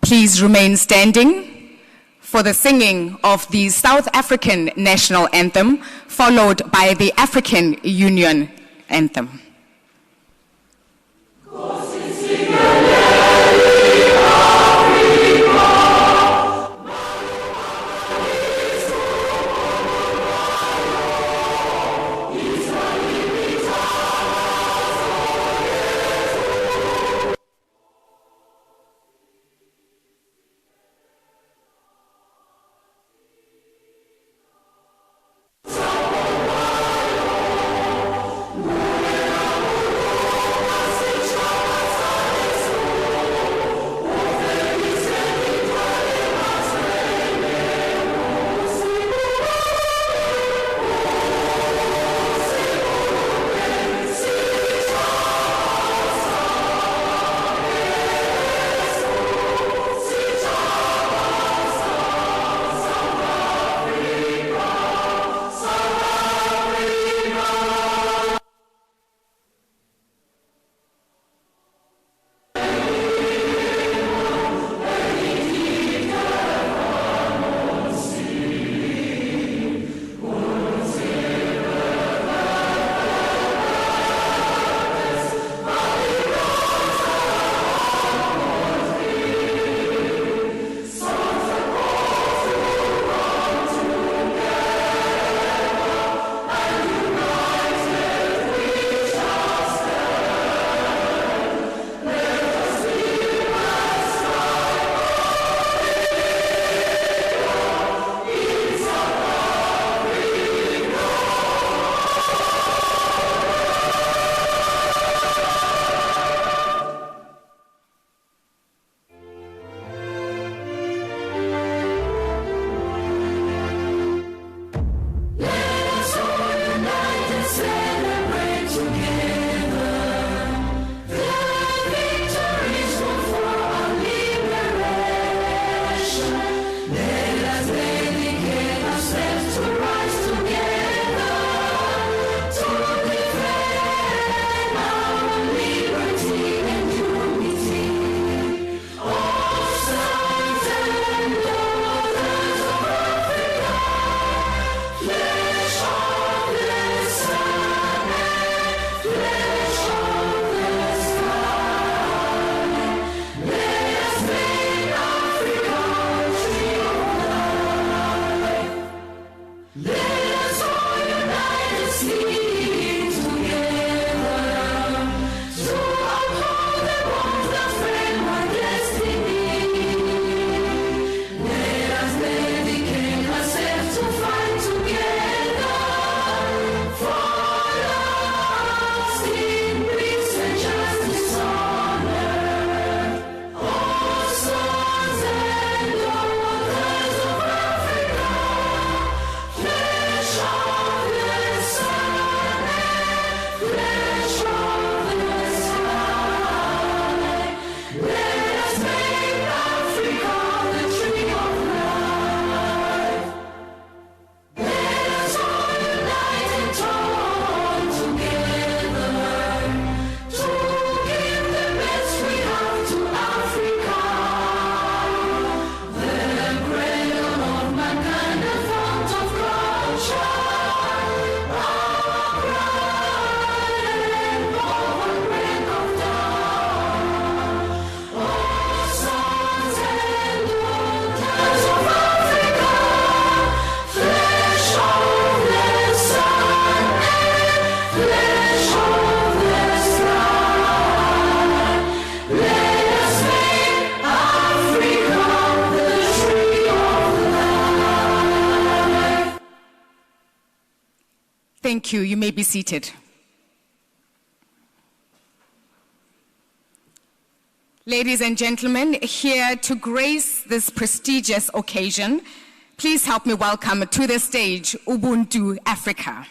Please remain standing for the singing of the South African national anthem, followed by the African Union anthem. Thank you. You may be seated. Ladies and gentlemen, here to grace this prestigious occasion, please help me welcome to the stage Ubuntu Africa.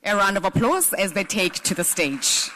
A round of applause as they take to the stage.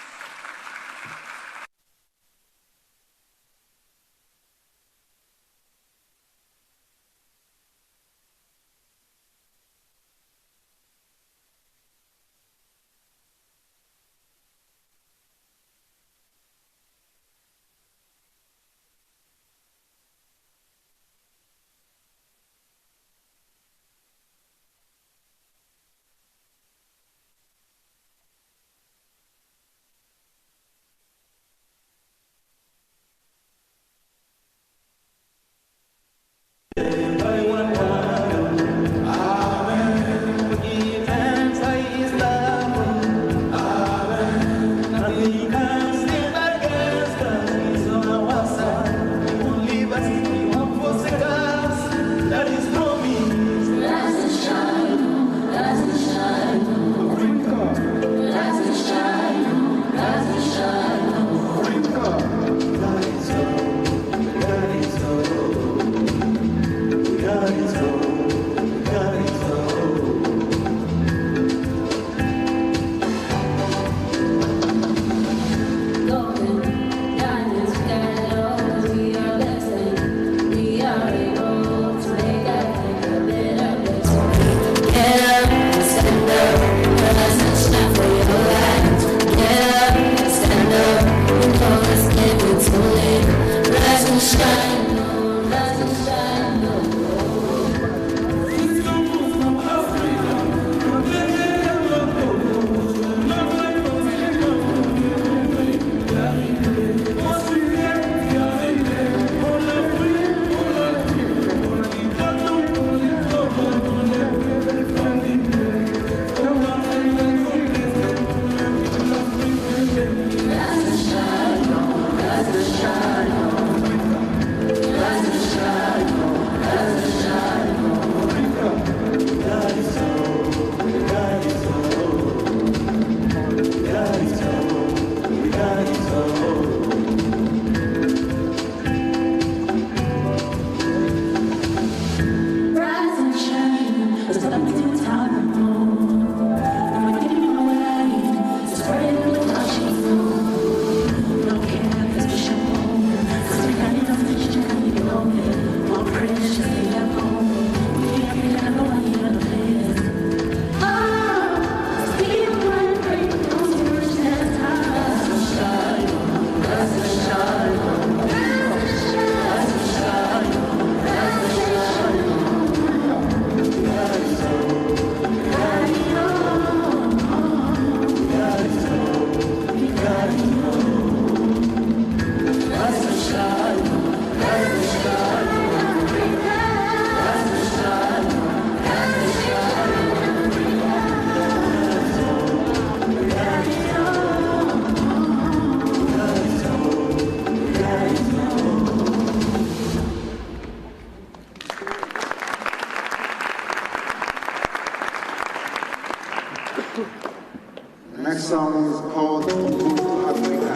next song is called Ubuntu Africa.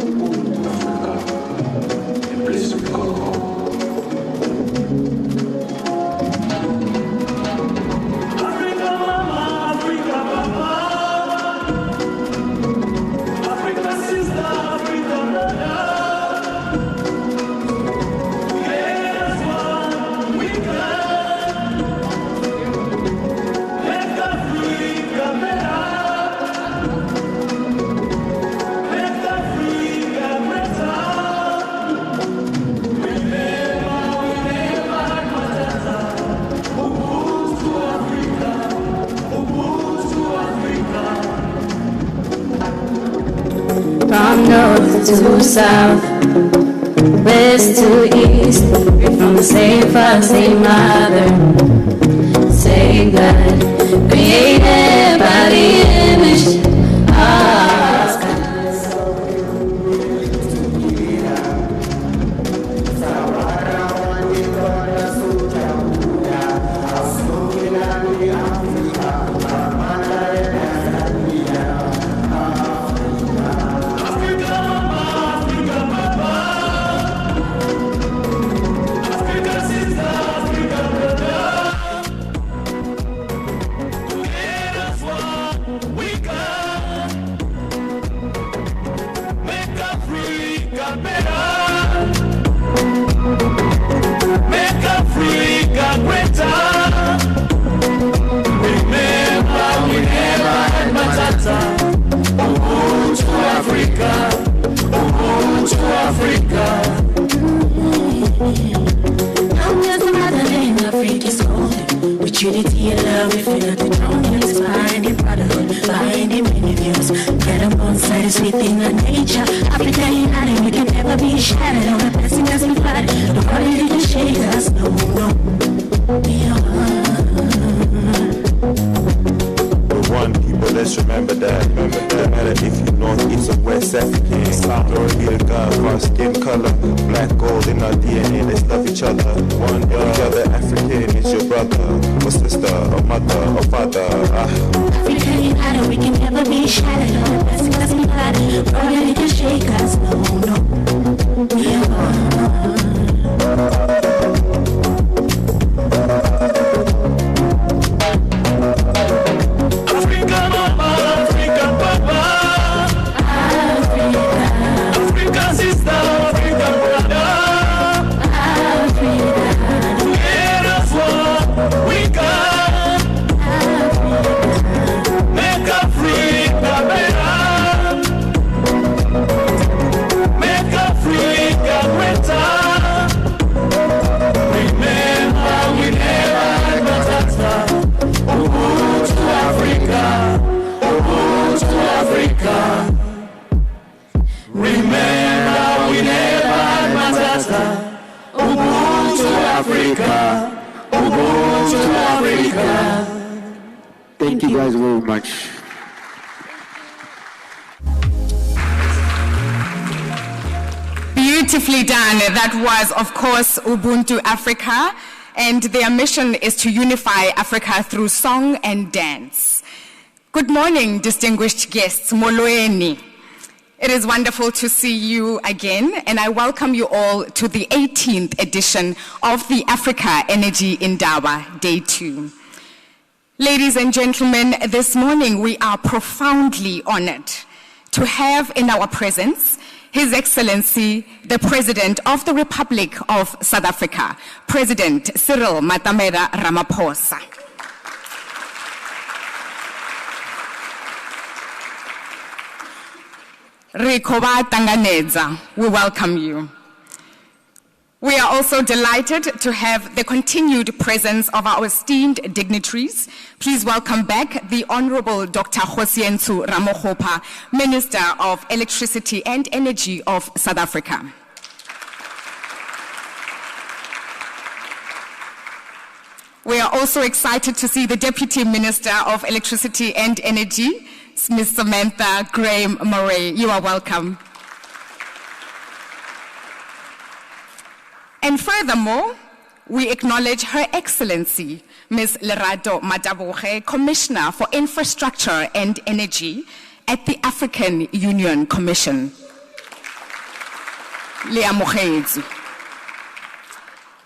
Ubuntu Africa, a place we call home. From north to south, west to east, we're from the same father, same mother, same God, created by the image of God. Ubuntu Africa, Ubuntu Africa. Long as the motherland Africa is golden, with unity and love we feel the throne. Inspiring the brotherhood, finding many views. Get up on side is within our nature. Africa united, we can never be shattered. All the blessings as we flood, nobody can shake us, no, no. One people, let's remember that. No matter if you're North, East, or West African. Glory be to God for our skin color. Black, gold in our DNA, let's love each other. One every other African is your brother, or sister, or mother, or father. Africa united, we can never be shattered. All the blessings as we flood, nobody can shake us, no, no. Remember, we never had Matata. Ubuntu Africa, Ubuntu Africa. Thank you guys very much. Beautifully done. That was, of course, Ubuntu Africa, and their mission is to unify Africa through song and dance. Good morning, distinguished guests. Molweni. It is wonderful to see you again, and I welcome you all to the 18th edition of the Africa Energy Indaba, Day 2. Ladies and gentlemen, this morning we are profoundly honored to have in our presence His Excellency, the President of the Republic of South Africa, President Cyril Matamela Ramaphosa. Rikoba Tanganedza, we welcome you. We are also delighted to have the continued presence of our esteemed dignitaries. Please welcome back the Honorable Dr. Kgosientsho Ramokgopa, Minister of Electricity and Energy of South Africa. We are also excited to see the Deputy Minister of Electricity and Energy, Ms. Samantha Graham-Murray. You are welcome. And furthermore, we acknowledge Her Excellency, Ms. Lerato Mataboge, Commissioner for Infrastructure and Energy at the African Union Commission. Le amogetse.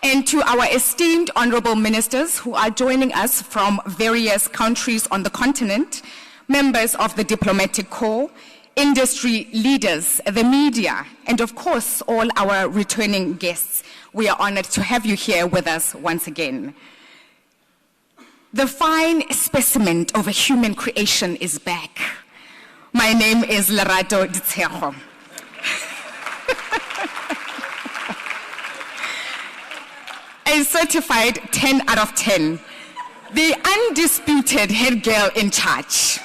And to our esteemed honorable ministers who are joining us from various countries on the continent, members of the diplomatic corps, industry leaders, the media, and of course, all our returning guests, we are honored to have you here with us once again. The fine specimen of a human creation is back. My name is Lerato Ditshego. A certified 10 out of 10, the undisputed head girl in charge.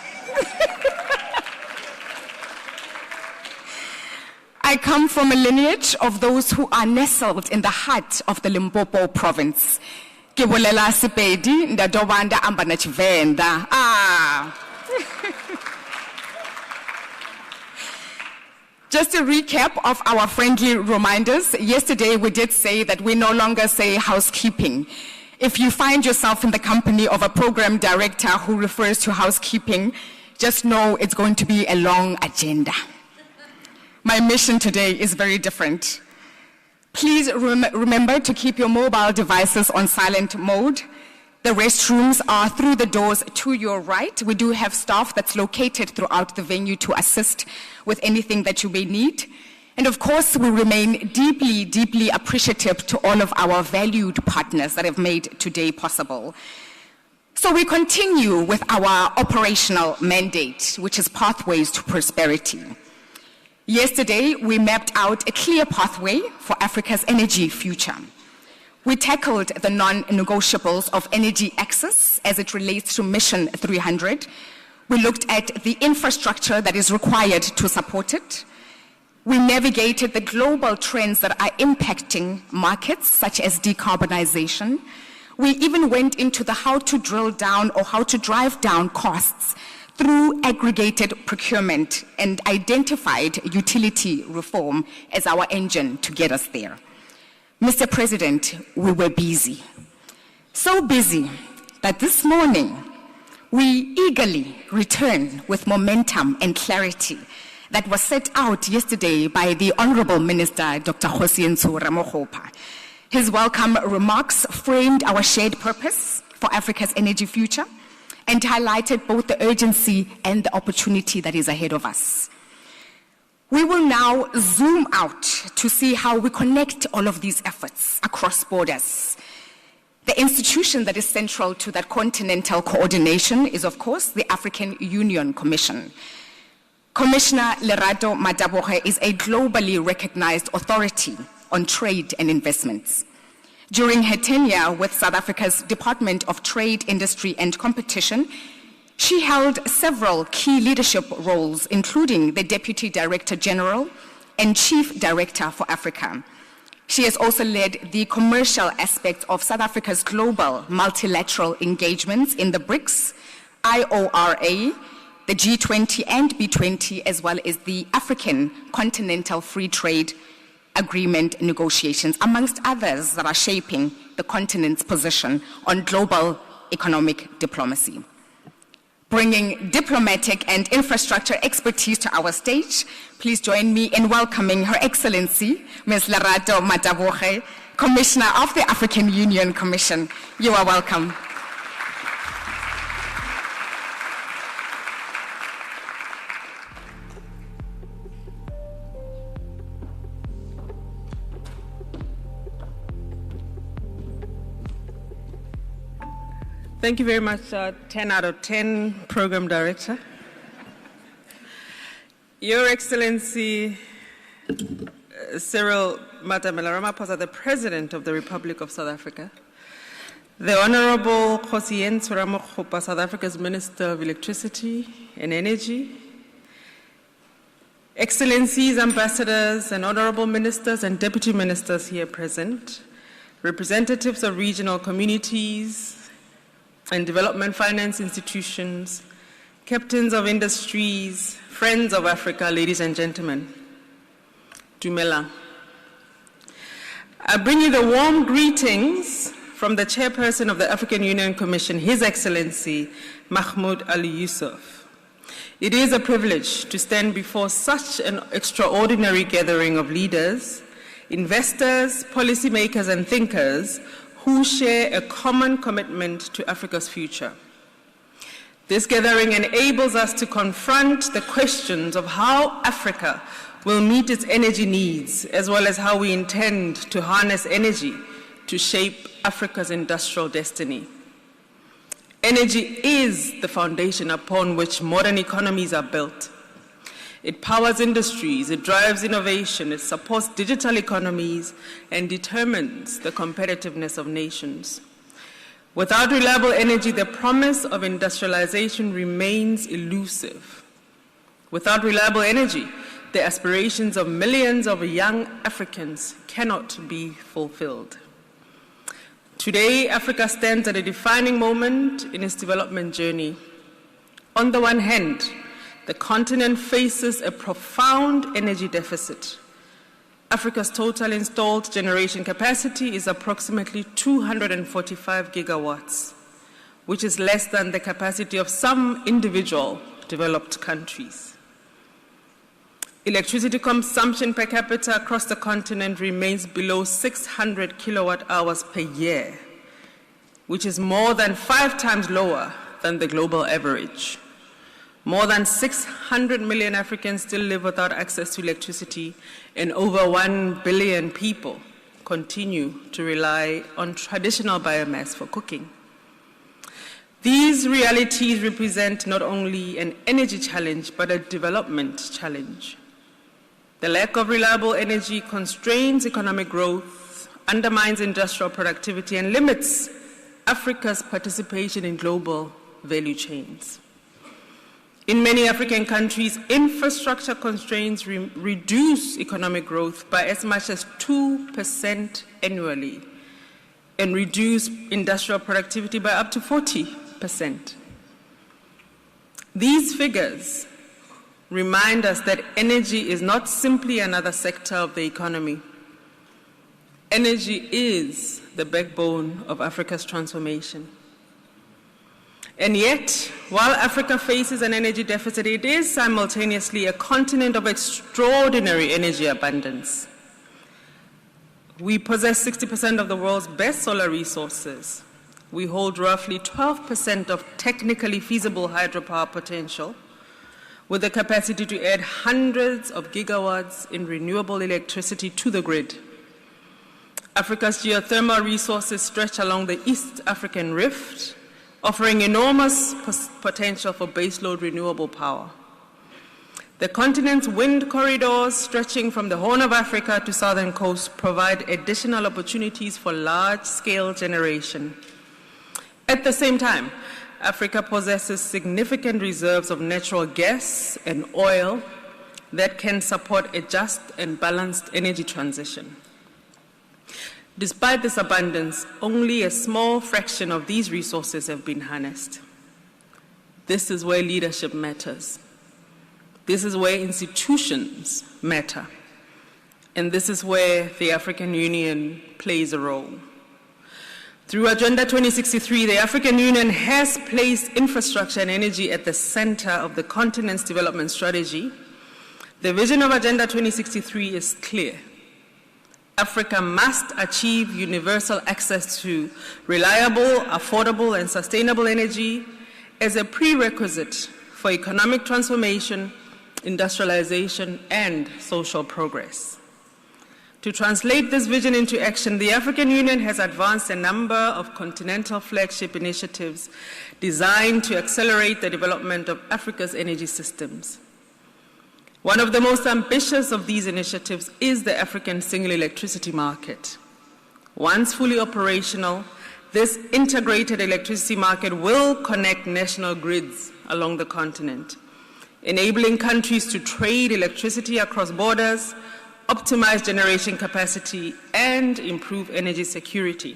I come from a lineage of those who are nestled in the heart of the Limpopo province. Ke bolela Sepedi, ndadobanda amba na Tshivenda. Just a recap of our friendly reminders. Yesterday we did say that we no longer say housekeeping. If you find yourself in the company of a program director who refers to housekeeping, just know it's going to be a long agenda. My mission today is very different. Please remember to keep your mobile devices on silent mode. The restrooms are through the doors to your right. We do have staff that's located throughout the venue to assist with anything that you may need. And of course, we remain deeply, deeply appreciative to all of our valued partners that have made today possible. So we continue with our operational mandate, which is Pathways to Prosperity. Yesterday, we mapped out a clear pathway for Africa's energy future. We tackled the non-negotiables of energy access as it relates to Mission 300. We looked at the infrastructure that is required to support it. We navigated the global trends that are impacting markets, such as decarbonization. We even went into the how to drill down or how to drive down costs through aggregated procurement and identified utility reform as our engine to get us there. Mr. President, we were busy. So busy that this morning we eagerly return with momentum and clarity that was set out yesterday by the Honorable Minister, Dr. Kgosientsho Ramokgopa. His welcome remarks framed our shared purpose for Africa's energy future and highlighted both the urgency and the opportunity that is ahead of us. We will now zoom out to see how we connect all of these efforts across borders. The institution that is central to that continental coordination is, of course, the African Union Commission. Commissioner Lerato Mataboge is a globally recognized authority on trade and investments. During her tenure with South Africa's Department of Trade, Industry and Competition, she held several key leadership roles, including the Deputy Director General and Chief Director for Africa. She has also led the commercial aspects of South Africa's global multilateral engagements in the BRICS, IORA, the G20 and B20, as well as the African Continental Free Trade Agreement negotiations, amongst others that are shaping the continent's position on global economic diplomacy. Bringing diplomatic and infrastructure expertise to our stage, please join me in welcoming Her Excellency, Ms. Lerato Mataboge, Commissioner of the African Union Commission. You are welcome. Thank you very much, 10 out of 10 Program Director. Your Excellency Cyril Ramaphosa, the President of the Republic of South Africa, the Honorable Kgosientsho Ramokgopa, South Africa's Minister of Electricity and Energy, Excellencies, Ambassadors, and Honorable Ministers and Deputy Ministers here present, representatives of regional communities and development finance institutions, captains of industries, friends of Africa, ladies and gentlemen, Dumela. I bring you the warm greetings from the chairperson of the African Union Commission, His Excellency Mahmoud Ali Yusuf. It is a privilege to stand before such an extraordinary gathering of leaders, investors, policymakers, and thinkers who share a common commitment to Africa's future. This gathering enables us to confront the questions of how Africa will meet its energy needs, as well as how we intend to harness energy to shape Africa's industrial destiny. Energy is the foundation upon which modern economies are built. It powers industries, it drives innovation, it supports digital economies, and determines the competitiveness of nations. Without reliable energy, the promise of industrialization remains elusive. Without reliable energy, the aspirations of millions of young Africans cannot be fulfilled. Today, Africa stands at a defining moment in its development journey. On the one hand, the continent faces a profound energy deficit. Africa's total installed generation capacity is approximately 245 gigawatts, which is less than the capacity of some individual developed countries. Electricity consumption per capita across the continent remains below 600 kilowatt hours per year, which is more than 5 times lower than the global average. More than 600 million Africans still live without access to electricity, and over 1 billion people continue to rely on traditional biomass for cooking. These realities represent not only an energy challenge, but a development challenge. The lack of reliable energy constrains economic growth, undermines industrial productivity, and limits Africa's participation in global value chains. In many African countries, infrastructure constraints reduce economic growth by as much as 2% annually and reduce industrial productivity by up to 40%. These figures remind us that energy is not simply another sector of the economy. Energy is the backbone of Africa's transformation. And yet, while Africa faces an energy deficit, it is simultaneously a continent of extraordinary energy abundance. We possess 60% of the world's best solar resources. We hold roughly 12% of technically feasible hydropower potential, with the capacity to add hundreds of gigawatts in renewable electricity to the grid. Africa's geothermal resources stretch along the East African Rift, offering enormous potential for baseload renewable power. The continent's wind corridors, stretching from the Horn of Africa to southern coast, provide additional opportunities for large-scale generation. At the same time, Africa possesses significant reserves of natural gas and oil that can support a just and balanced energy transition. Despite this abundance, only a small fraction of these resources have been harnessed. This is where leadership matters. This is where institutions matter. And this is where the African Union plays a role. Through Agenda 2063, the African Union has placed infrastructure and energy at the center of the continent's development strategy. The vision of Agenda 2063 is clear. Africa must achieve universal access to reliable, affordable, and sustainable energy as a prerequisite for economic transformation, industrialization, and social progress. To translate this vision into action, the African Union has advanced a number of continental flagship initiatives designed to accelerate the development of Africa's energy systems. One of the most ambitious of these initiatives is the African Single Electricity Market. Once fully operational, this integrated electricity market will connect national grids along the continent, enabling countries to trade electricity across borders, optimize generation capacity, and improve energy security.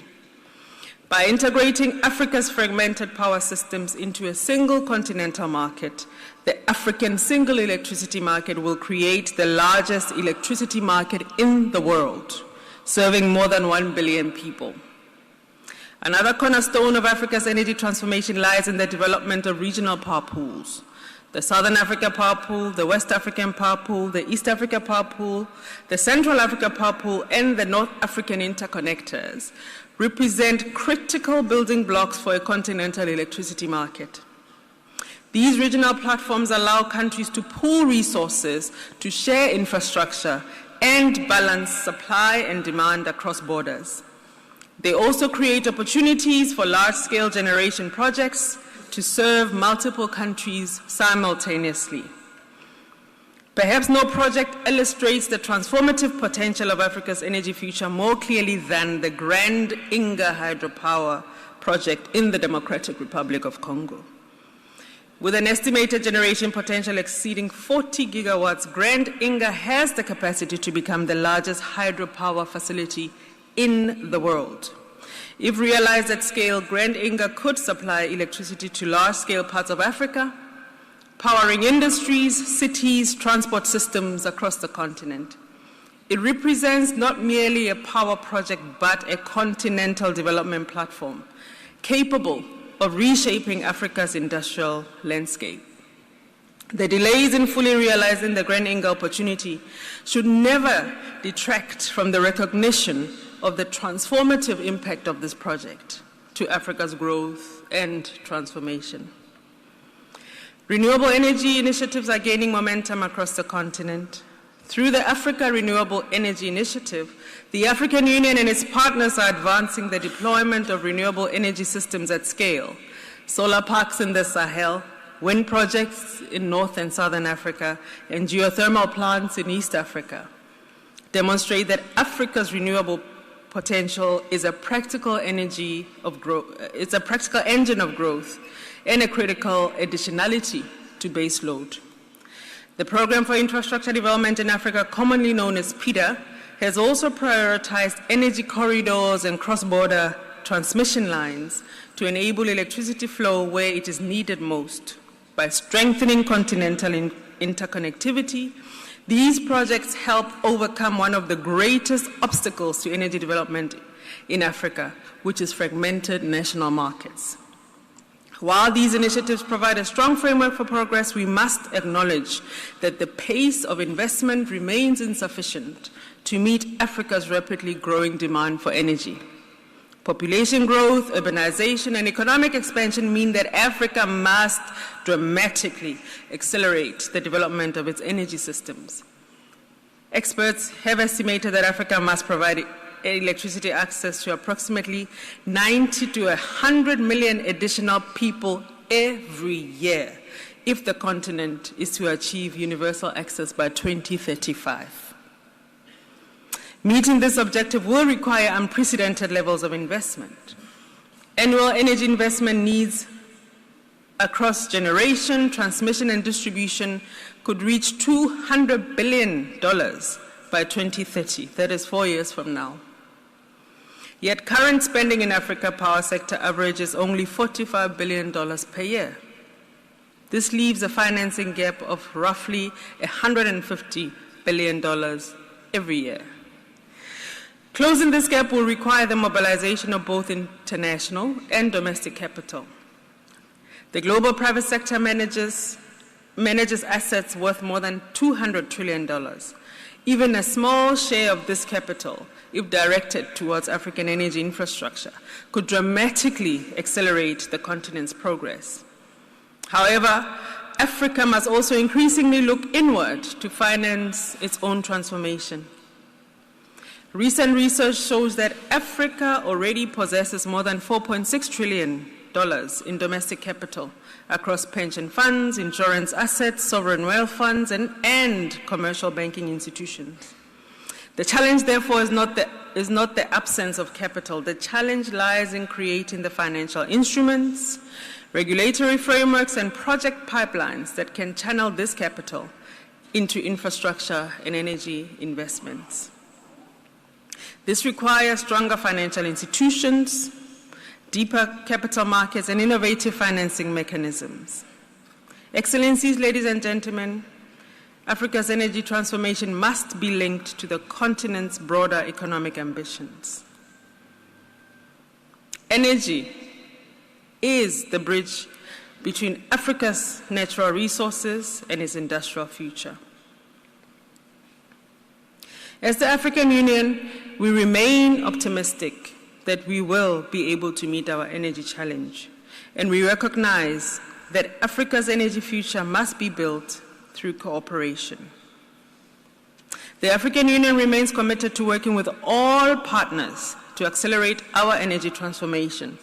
By integrating Africa's fragmented power systems into a single continental market, the African Single Electricity Market will create the largest electricity market in the world, serving more than 1 billion people. Another cornerstone of Africa's energy transformation lies in the development of regional power pools. The Southern Africa Power Pool, the West African Power Pool, the East Africa Power Pool, the Central Africa Power Pool, and the North African interconnectors represent critical building blocks for a continental electricity market. These regional platforms allow countries to pool resources, to share infrastructure, and balance supply and demand across borders. They also create opportunities for large-scale generation projects to serve multiple countries simultaneously. Perhaps no project illustrates the transformative potential of Africa's energy future more clearly than the Grand Inga hydropower project in the Democratic Republic of Congo. With an estimated generation potential exceeding 40 gigawatts, Grand Inga has the capacity to become the largest hydropower facility in the world. If realized at scale, Grand Inga could supply electricity to large-scale parts of Africa, powering industries, cities, transport systems across the continent. It represents not merely a power project, but a continental development platform capable of reshaping Africa's industrial landscape. The delays in fully realizing the Grand Inga opportunity should never detract from the recognition of the transformative impact of this project to Africa's growth and transformation. Renewable energy initiatives are gaining momentum across the continent. Through the Africa Renewable Energy Initiative, the African Union and its partners are advancing the deployment of renewable energy systems at scale. Solar parks in the Sahel, wind projects in North and Southern Africa, and geothermal plants in East Africa demonstrate that Africa's renewable potential is a practical energy of growth. It's a practical engine of growth and a critical additionality to base load. The Programme for Infrastructure Development in Africa, commonly known as PIDA, has also prioritized energy corridors and cross-border transmission lines to enable electricity flow where it is needed most. By strengthening continental interconnectivity, these projects help overcome one of the greatest obstacles to energy development in Africa, which is fragmented national markets. While these initiatives provide a strong framework for progress, we must acknowledge that the pace of investment remains insufficient to meet Africa's rapidly growing demand for energy. Population growth, urbanization, and economic expansion mean that Africa must dramatically accelerate the development of its energy systems. Experts have estimated that Africa must provide electricity access to approximately 90 to 100 million additional people every year if the continent is to achieve universal access by 2035. Meeting this objective will require unprecedented levels of investment. Annual energy investment needs across generation, transmission, and distribution could reach $200 billion by 2030. That is 4 years from now. Yet current spending in Africa power sector averages only $45 billion per year. This leaves a financing gap of roughly $150 billion every year. Closing this gap will require the mobilization of both international and domestic capital. The global private sector manages assets worth more than $200 trillion. Even a small share of this capital, if directed towards African energy infrastructure, could dramatically accelerate the continent's progress. However, Africa must also increasingly look inward to finance its own transformation. Recent research shows that Africa already possesses more than $4.6 trillion in domestic capital across pension funds, insurance assets, sovereign wealth funds, and commercial banking institutions. The challenge, therefore, is not the absence of capital. The challenge lies in creating the financial instruments, regulatory frameworks, and project pipelines that can channel this capital into infrastructure and energy investments. This requires stronger financial institutions, deeper capital markets, and innovative financing mechanisms. Excellencies, ladies and gentlemen, Africa's energy transformation must be linked to the continent's broader economic ambitions. Energy is the bridge between Africa's natural resources and its industrial future. As the African Union, we remain optimistic that we will be able to meet our energy challenge, and we recognize that Africa's energy future must be built through cooperation. The African Union remains committed to working with all partners to accelerate our energy transformation.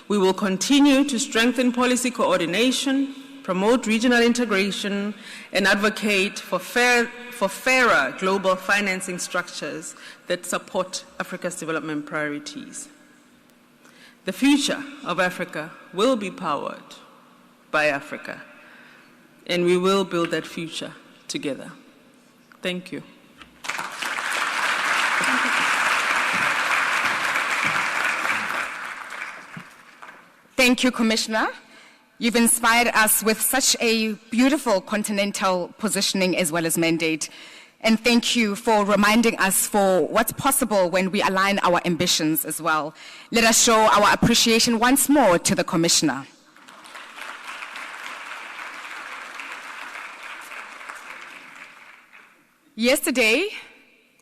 We will continue to strengthen policy coordination, promote regional integration, and advocate for fairer global financing structures that support Africa's development priorities. The future of Africa will be powered by Africa, and we will build that future together. Thank you. Thank you, Commissioner. You've inspired us with such a beautiful continental positioning as well as mandate. And thank you for reminding us for what's possible when we align our ambitions as well. Let us show our appreciation once more to the Commissioner. Yesterday,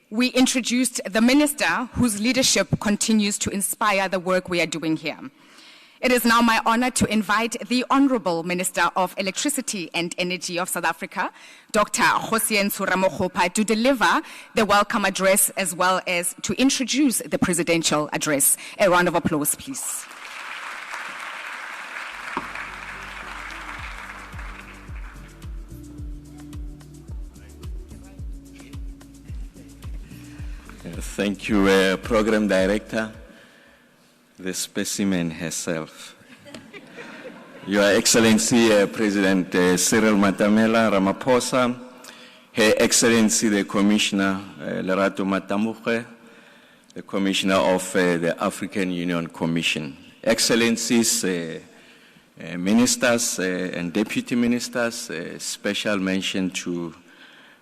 we introduced the Minister whose leadership continues to inspire the work we are doing here. It is now my honor to invite the Honorable Minister of Electricity and Energy of South Africa, Dr. Hosien Suramokgopa, to deliver the welcome address as well as to introduce the presidential address. A round of applause, please. Thank you, Program Director, the specimen herself. Your Excellency, President Cyril Matamela Ramaphosa, Her Excellency, the Commissioner Lerato Matamuche, the Commissioner of the African Union Commission, Excellencies, Ministers and Deputy Ministers, special mention to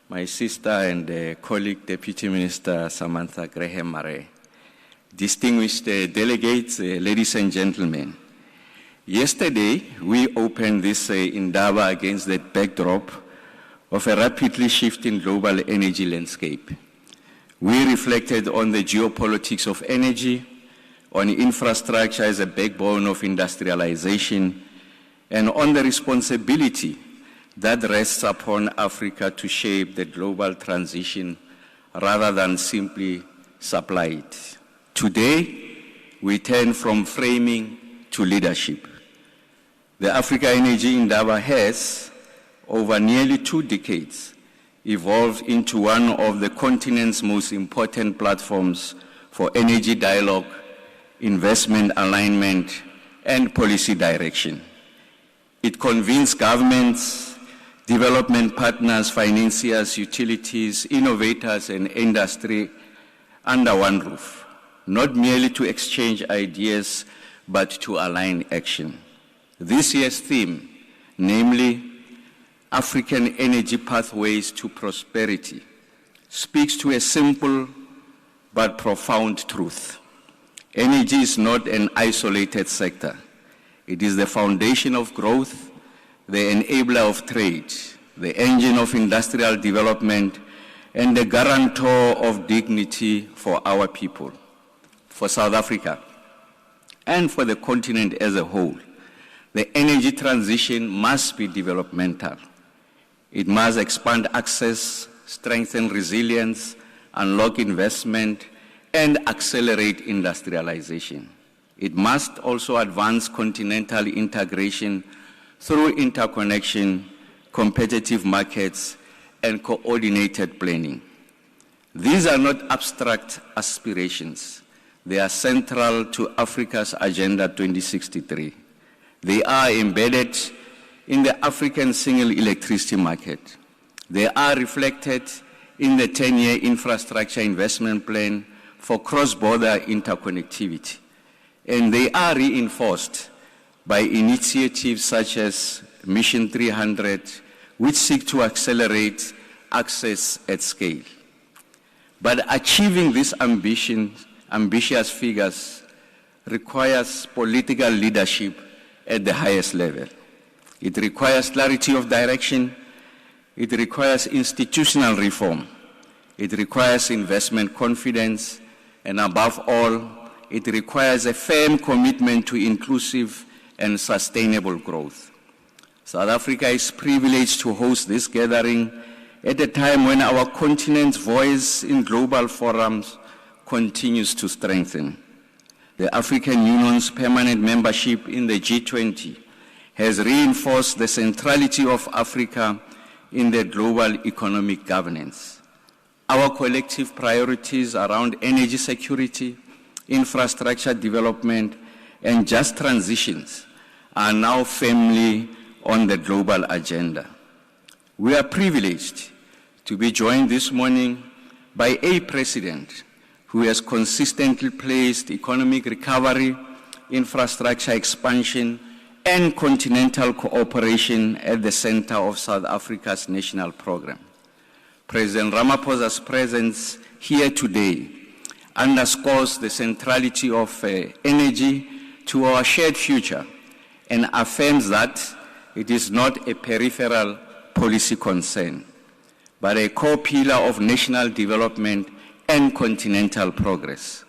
my sister and colleague, Deputy Minister Samantha Graham-Murray. Distinguished delegates, ladies and gentlemen, yesterday we opened this Indaba against the backdrop of a rapidly shifting global energy landscape. We reflected on the geopolitics of energy, on infrastructure as a backbone of industrialization, and on the responsibility that rests upon Africa to shape the global transition rather than simply supply it. Today, we turn from framing to leadership. The Africa Energy Indaba has, over nearly 2 decades, evolved into one of the continent's most important platforms for energy dialogue, investment alignment, and policy direction. It convenes governments, development partners, financiers, utilities, innovators, and industry under one roof, not merely to exchange ideas, but to align action. This year's theme, namely African Energy Pathways to Prosperity, speaks to a simple but profound truth. Energy is not an isolated sector. It is the foundation of growth, the enabler of trade, the engine of industrial development, and the guarantor of dignity for our people, for South Africa, and for the continent as a whole. The energy transition must be developmental. It must expand access, strengthen resilience, unlock investment, and accelerate industrialization. It must also advance continental integration through interconnection, competitive markets, and coordinated planning. These are not abstract aspirations. They are central to Africa's Agenda 2063. They are embedded in the African single electricity market. They are reflected in the 10-year infrastructure investment plan for cross-border interconnectivity. And they are reinforced by initiatives such as Mission 300, which seek to accelerate access at scale. But achieving these ambitious figures requires political leadership at the highest level. It requires clarity of direction. It requires institutional reform. It requires investment confidence. And above all, it requires a firm commitment to inclusive and sustainable growth. South Africa is privileged to host this gathering at a time when our continent's voice in global forums continues to strengthen. The African Union's permanent membership in the G20 has reinforced the centrality of Africa in the global economic governance. Our collective priorities around energy security, infrastructure development, and just transitions are now firmly on the global agenda. We are privileged to be joined this morning by a president who has consistently placed economic recovery, infrastructure expansion, and continental cooperation at the center of South Africa's national program. President Ramaphosa's presence here today underscores the centrality of energy to our shared future and affirms that it is not a peripheral policy concern, but a core pillar of national development and continental progress.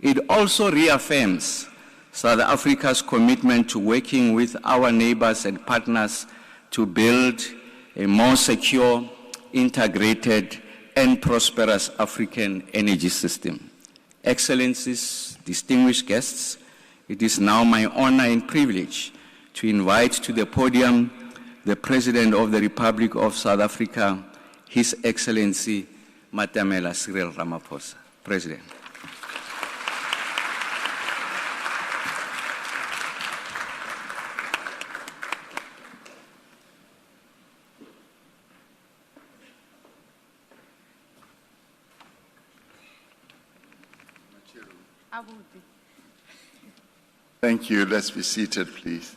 It also reaffirms South Africa's commitment to working with our neighbors and partners to build a more secure, integrated, and prosperous African energy system. Excellencies, distinguished guests, it is now my honor and privilege to invite to the podium the President of the Republic of South Africa, His Excellency Matamela Cyril Ramaphosa. President. Thank you. Let's be seated, please.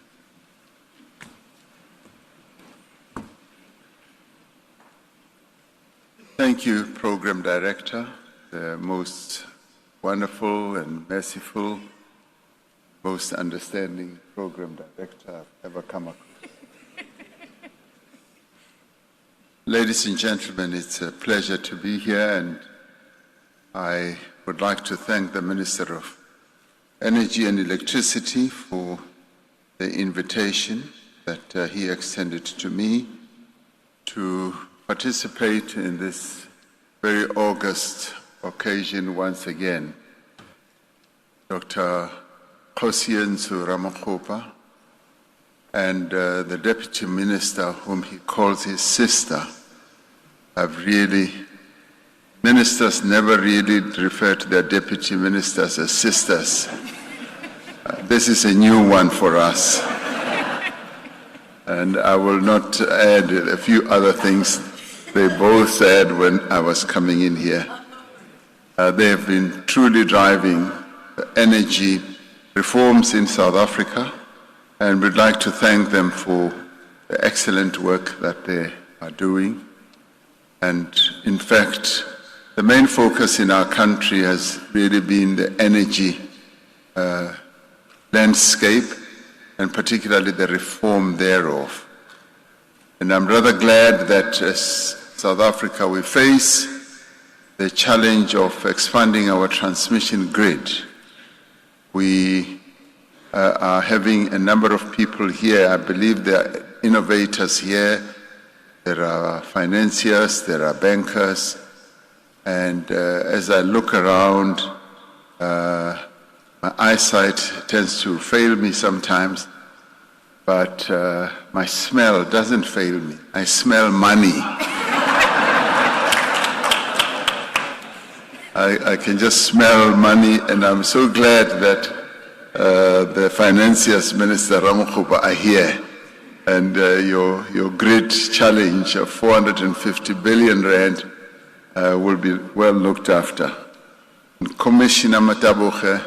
Thank you, Program Director, the most wonderful and merciful, most understanding Program Director I've ever come across. Ladies and gentlemen, it's a pleasure to be here, and I would like to thank the Minister of Energy and Electricity for the invitation that he extended to me to participate in this very august occasion once again. Dr. Kgosientsho Ramokgopa and the Deputy Minister, whom he calls his sister, have really, ministers never really refer to their deputy ministers as sisters. This is a new one for us. And I will not add a few other things they both said when I was coming in here. They have been truly driving energy reforms in South Africa, and we'd like to thank them for the excellent work that they are doing. And in fact, the main focus in our country has really been the energy landscape, and particularly the reform thereof. And I'm rather glad that as South Africa we face the challenge of expanding our transmission grid. We are having a number of people here. I believe there are innovators here, there are financiers, there are bankers, and as I look around, my eyesight tends to fail me sometimes, but my smell doesn't fail me. I smell money. I can just smell money, and I'm so glad that the Financiers Minister Ramokgopa are here, and your great challenge of 450 billion rand will be well looked after. And Commissioner Mataboge,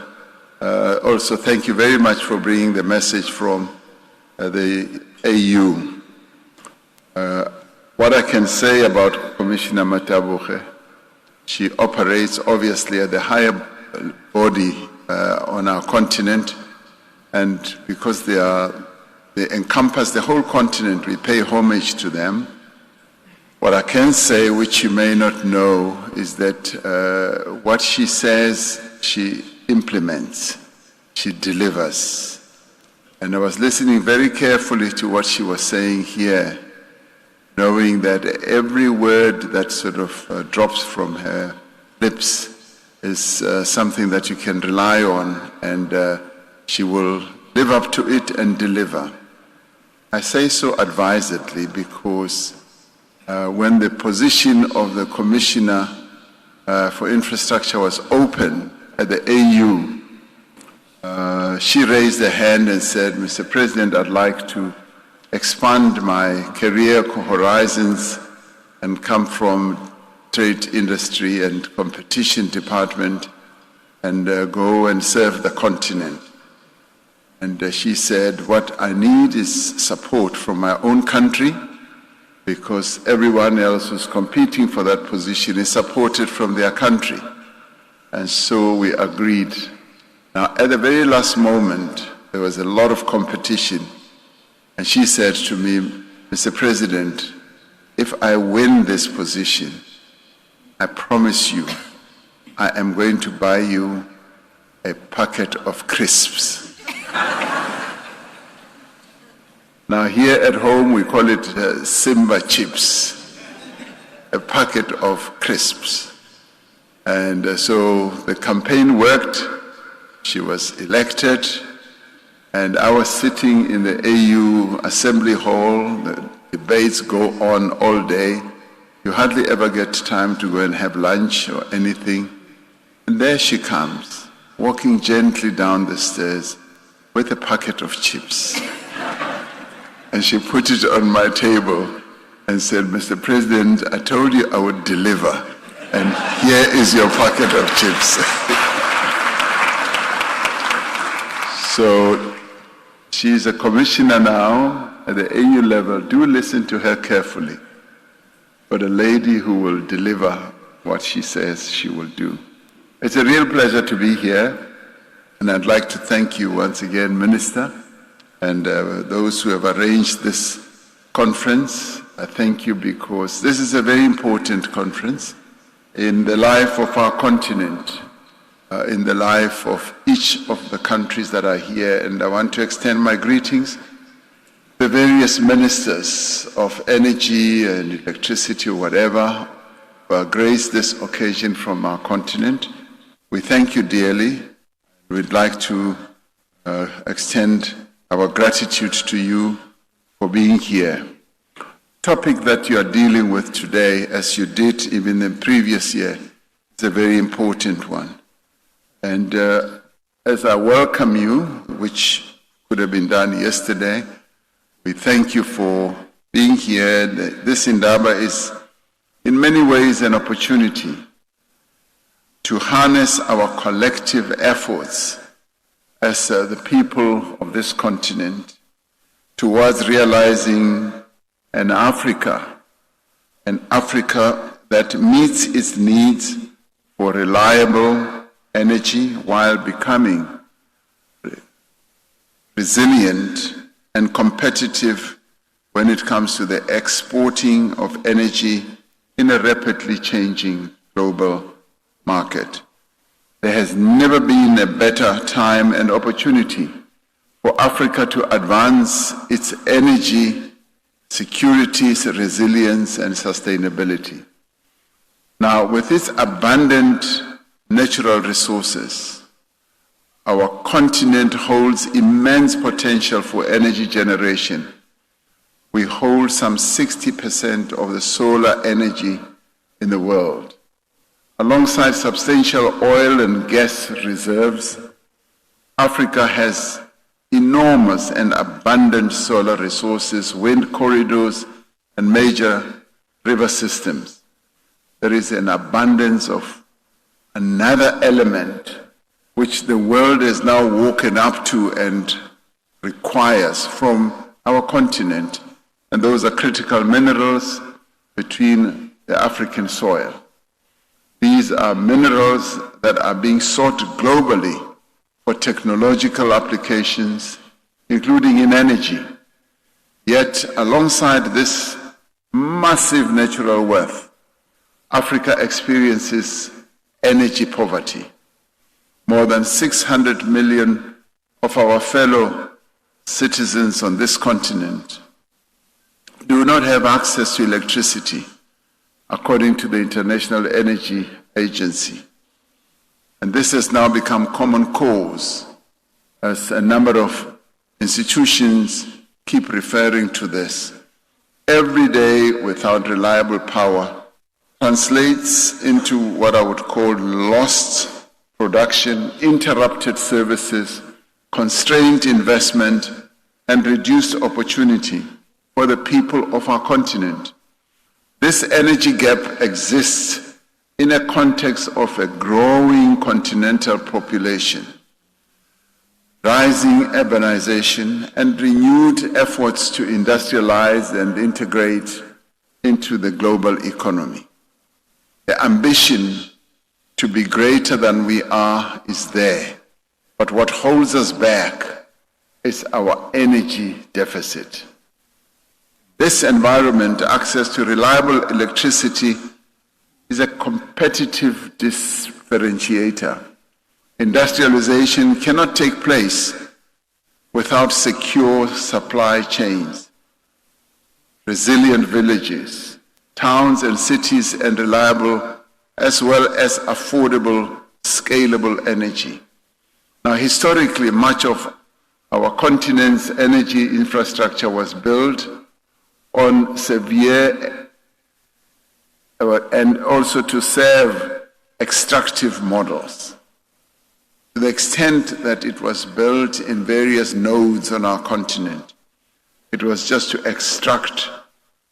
also thank you very much for bringing the message from the AU. what I can say about Commissioner Matabuche, she operates obviously at the higher body on our continent, and because they encompass the whole continent, we pay homage to them. What I can say, which you may not know, is that what she says, she implements, she delivers. And I was listening very carefully to what she was saying here, knowing that every word that sort of drops from her lips is something that you can rely on, and she will live up to it and deliver. I say so advisedly because when the position of the Commissioner for Infrastructure was open at the AU, she raised her hand and said, Mr. President, I'd like to expand my career horizons and come from trade industry and competition department and go and serve the continent. And she said, what I need is support from my own country, because everyone else who's competing for that position is supported from their country. And so we agreed. Now, at the very last moment, there was a lot of competition. And she said to me, Mr. President, if I win this position, I promise you, I am going to buy you a packet of crisps. Now here at home we call it Simba chips, a packet of crisps. And so the campaign worked, she was elected, and I was sitting in the AU Assembly Hall. The debates go on all day. You hardly ever get time to go and have lunch or anything. And there she comes, walking gently down the stairs with a packet of chips. And she put it on my table and said, Mr. President, I told you I would deliver, and here is your packet of chips. So she's a commissioner now at the AU level. Do listen to her carefully, but a lady who will deliver what she says she will do. It's a real pleasure to be here, and I'd like to thank you once again, Minister, and those who have arranged this conference. I thank you because this is a very important conference in the life of our continent, in the life of each of the countries that are here. And I want to extend my greetings to the various ministers of energy and electricity or whatever who have graced this occasion from our continent. We thank you dearly. We'd like to extend our gratitude to you for being here. The topic that you are dealing with today, as you did even the previous year, is a very important one. And as I welcome you, which could have been done yesterday, we thank you for being here. This Indaba is in many ways an opportunity to harness our collective efforts as the people of this continent towards realizing an Africa that meets its needs for reliable energy while becoming resilient and competitive when it comes to the exporting of energy in a rapidly changing global market. There has never been a better time and opportunity for Africa to advance its energy security, resilience, and sustainability. Now, with its abundant natural resources, our continent holds immense potential for energy generation. We hold some 60% of the solar energy in the world. Alongside substantial oil and gas reserves, Africa has enormous and abundant solar resources, wind corridors, and major river systems. There is an abundance of another element which the world is now woken up to and requires from our continent, and those are critical minerals between the African soil. These are minerals that are being sought globally for technological applications, including in energy. Yet, alongside this massive natural wealth, Africa experiences energy poverty. More than 600 million of our fellow citizens on this continent do not have access to electricity, according to the International Energy Agency. And this has now become common cause as a number of institutions keep referring to this. Every day without reliable power translates into what I would call lost production, interrupted services, constrained investment, and reduced opportunity for the people of our continent. This energy gap exists in a context of a growing continental population, rising urbanization, and renewed efforts to industrialize and integrate into the global economy. The ambition to be greater than we are is there, but what holds us back is our energy deficit. This environment, access to reliable electricity, is a competitive differentiator. Industrialization cannot take place without secure supply chains, resilient villages, towns and cities, and reliable as well as affordable, scalable energy. Now, historically, much of our continent's energy infrastructure was built on severe and also to serve extractive models. To the extent that it was built in various nodes on our continent, it was just to extract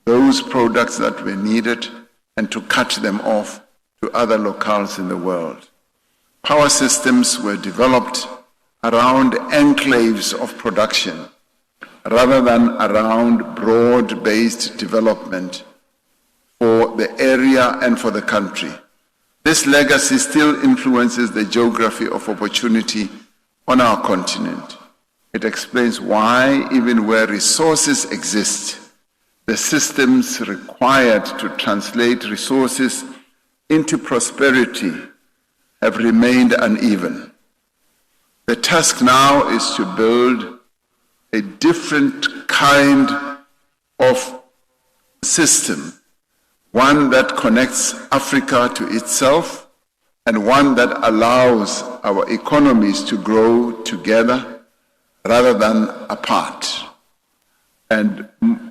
those products that were needed and to cut them off to other locales in the world. Power systems were developed around enclaves of production rather than around broad-based development for the area and for the country. This legacy still influences the geography of opportunity on our continent. It explains why, even where resources exist, the systems required to translate resources into prosperity have remained uneven. The task now is to build a different kind of system, one that connects Africa to itself and one that allows our economies to grow together rather than apart, and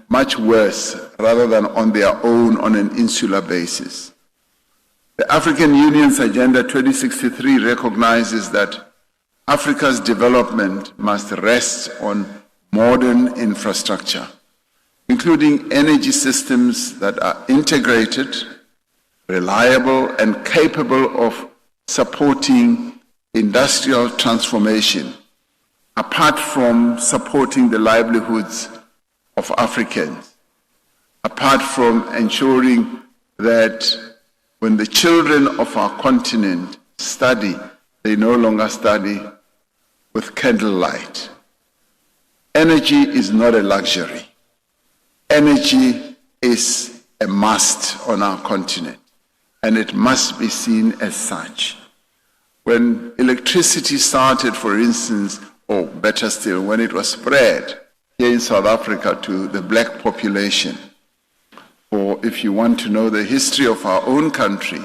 much worse, rather than on their own on an insular basis. The African Union's Agenda 2063 recognizes that Africa's development must rest on modern infrastructure, including energy systems that are integrated, reliable, and capable of supporting industrial transformation, apart from supporting the livelihoods of Africans, apart from ensuring that when the children of our continent study, they no longer study with candlelight. Energy is not a luxury. Energy is a must on our continent, and it must be seen as such. When electricity started, for instance, or better still, when it was spread here in South Africa to the black population, or if you want to know the history of our own country,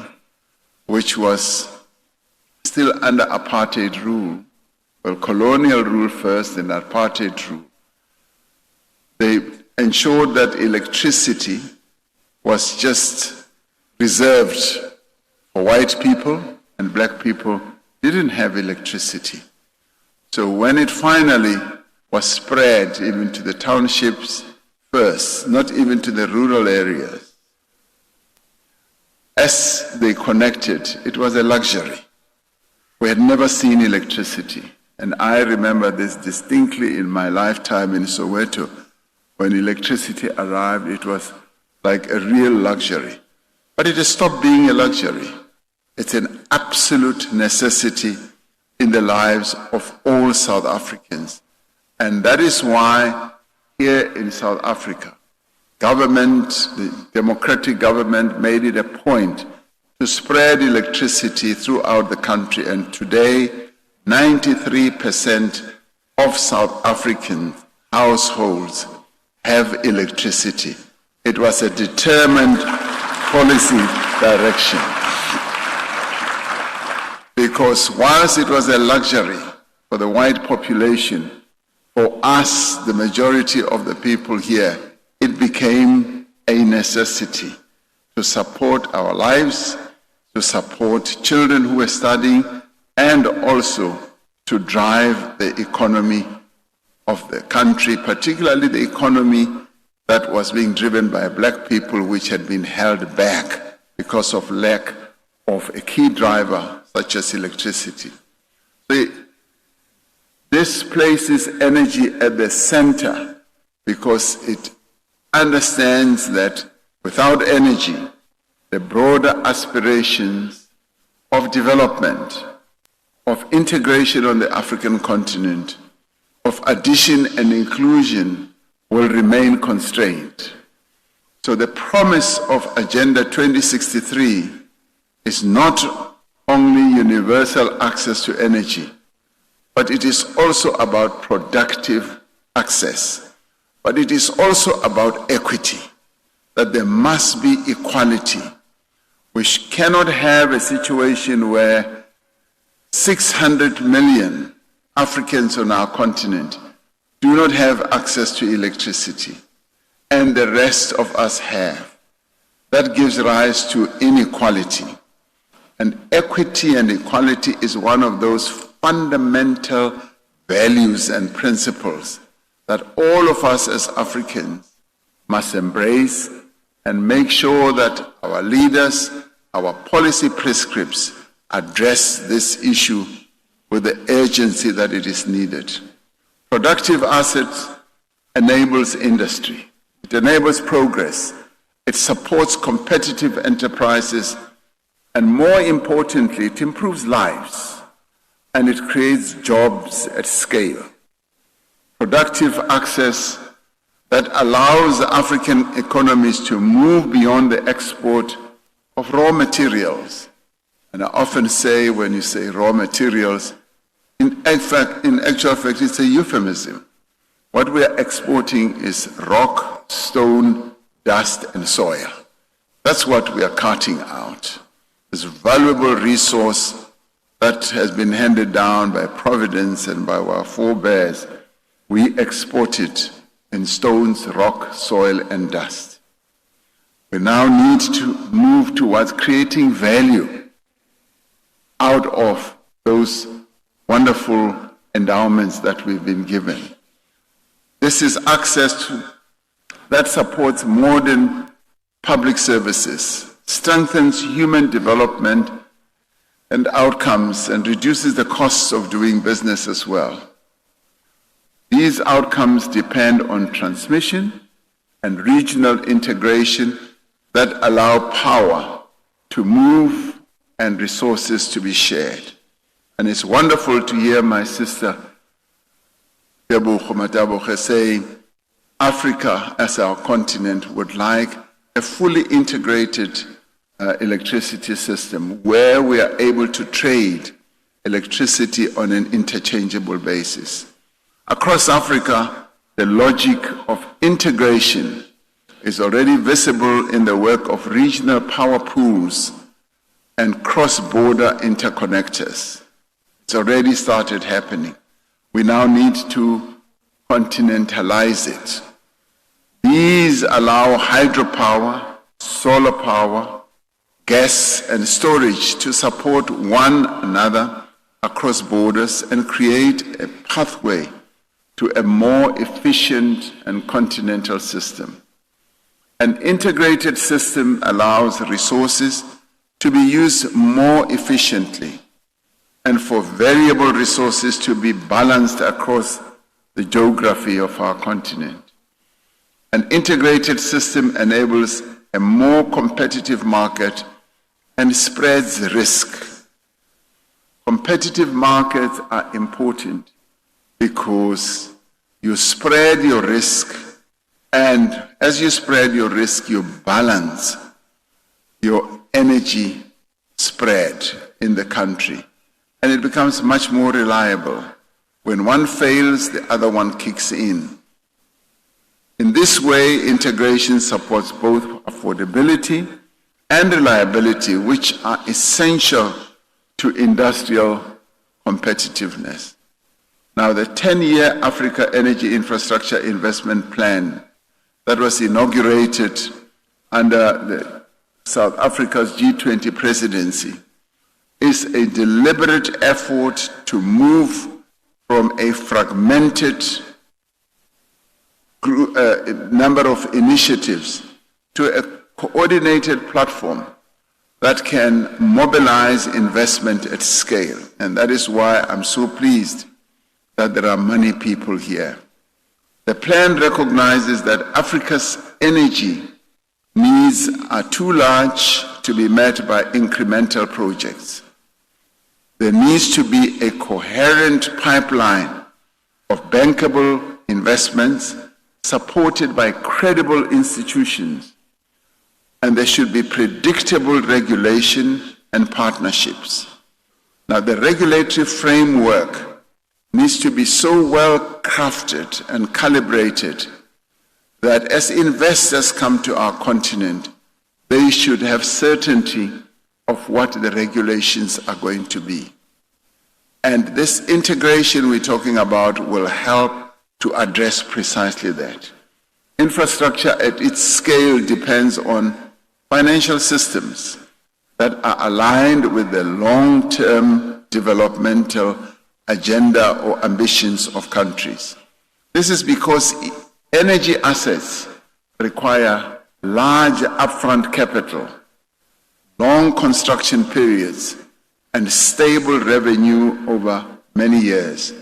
which was still under apartheid rule, well, colonial rule first and apartheid rule, they ensured that electricity was just reserved for white people, and black people didn't have electricity. So when it finally was spread even to the townships first, not even to the rural areas, as they connected, it was a luxury. We had never seen electricity. And I remember this distinctly in my lifetime in Soweto. When electricity arrived, it was like a real luxury. But it has stopped being a luxury. It's an absolute necessity in the lives of all South Africans. And that is why here in South Africa, the democratic government made it a point to spread electricity throughout the country. And today, 93% of South African households have electricity. It was a determined policy direction. Because whilst it was a luxury for the white population, for us, the majority of the people here, it became a necessity to support our lives, to support children who were studying, and also to drive the economy of the country, particularly the economy that was being driven by black people, which had been held back because of lack of a key driver such as electricity. This places energy at the center because it understands that without energy, the broader aspirations of development, of integration on the African continent, of addition and inclusion will remain constrained. So the promise of Agenda 2063 is not only universal access to energy, but it is also about productive access. But it is also about equity, that there must be equality. We cannot have a situation where 600 million Africans on our continent do not have access to electricity, and the rest of us have. That gives rise to inequality. And equity and equality is one of those fundamental values and principles that all of us as Africans must embrace and make sure that our leaders, our policy prescripts address this issue with the urgency that it is needed. Productive assets enables industry. It enables progress. It supports competitive enterprises. And more importantly, it improves lives. And it creates jobs at scale. Productive access that allows African economies to move beyond the export of raw materials. And I often say, when you say raw materials, in actual fact, it's a euphemism. What we are exporting is rock, stone, dust, and soil. That's what we are carting out. This valuable resource that has been handed down by Providence and by our forebears. We export it in stones, rock, soil, and dust. We now need to move towards creating value out of those wonderful endowments that we've been given. This is access that supports modern public services, strengthens human development and outcomes, and reduces the costs of doing business as well. These outcomes depend on transmission and regional integration that allow power to move and resources to be shared. And it's wonderful to hear my sister saying Africa as our continent would like a fully integrated electricity system where we are able to trade electricity on an interchangeable basis. Across Africa, the logic of integration is already visible in the work of regional power pools and cross-border interconnectors. It's already started happening. We now need to continentalize it. These allow hydropower, solar power, gas, and storage to support one another across borders and create a pathway to a more efficient and continental system. An integrated system allows resources to be used more efficiently and for variable resources to be balanced across the geography of our continent. An integrated system enables a more competitive market and spreads risk. Competitive markets are important because you spread your risk, and as you spread your risk, you balance your energy spread in the country, and it becomes much more reliable. When one fails, the other one kicks in. In this way, integration supports both affordability and reliability, which are essential to industrial competitiveness. Now, the 10-year Africa Energy Infrastructure Investment Plan that was inaugurated under South Africa's G20 presidency is a deliberate effort to move from a fragmented number of initiatives to a coordinated platform that can mobilize investment at scale. And that is why I'm so pleased that there are many people here. The plan recognizes that Africa's energy needs are too large to be met by incremental projects. There needs to be a coherent pipeline of bankable investments supported by credible institutions, and there should be predictable regulation and partnerships. Now, the regulatory framework needs to be so well crafted and calibrated that as investors come to our continent, they should have certainty of what the regulations are going to be. And this integration we're talking about will help to address precisely that. Infrastructure at its scale depends on financial systems that are aligned with the long-term developmental agenda or ambitions of countries. This is because energy assets require large upfront capital, long construction periods, and stable revenue over many years.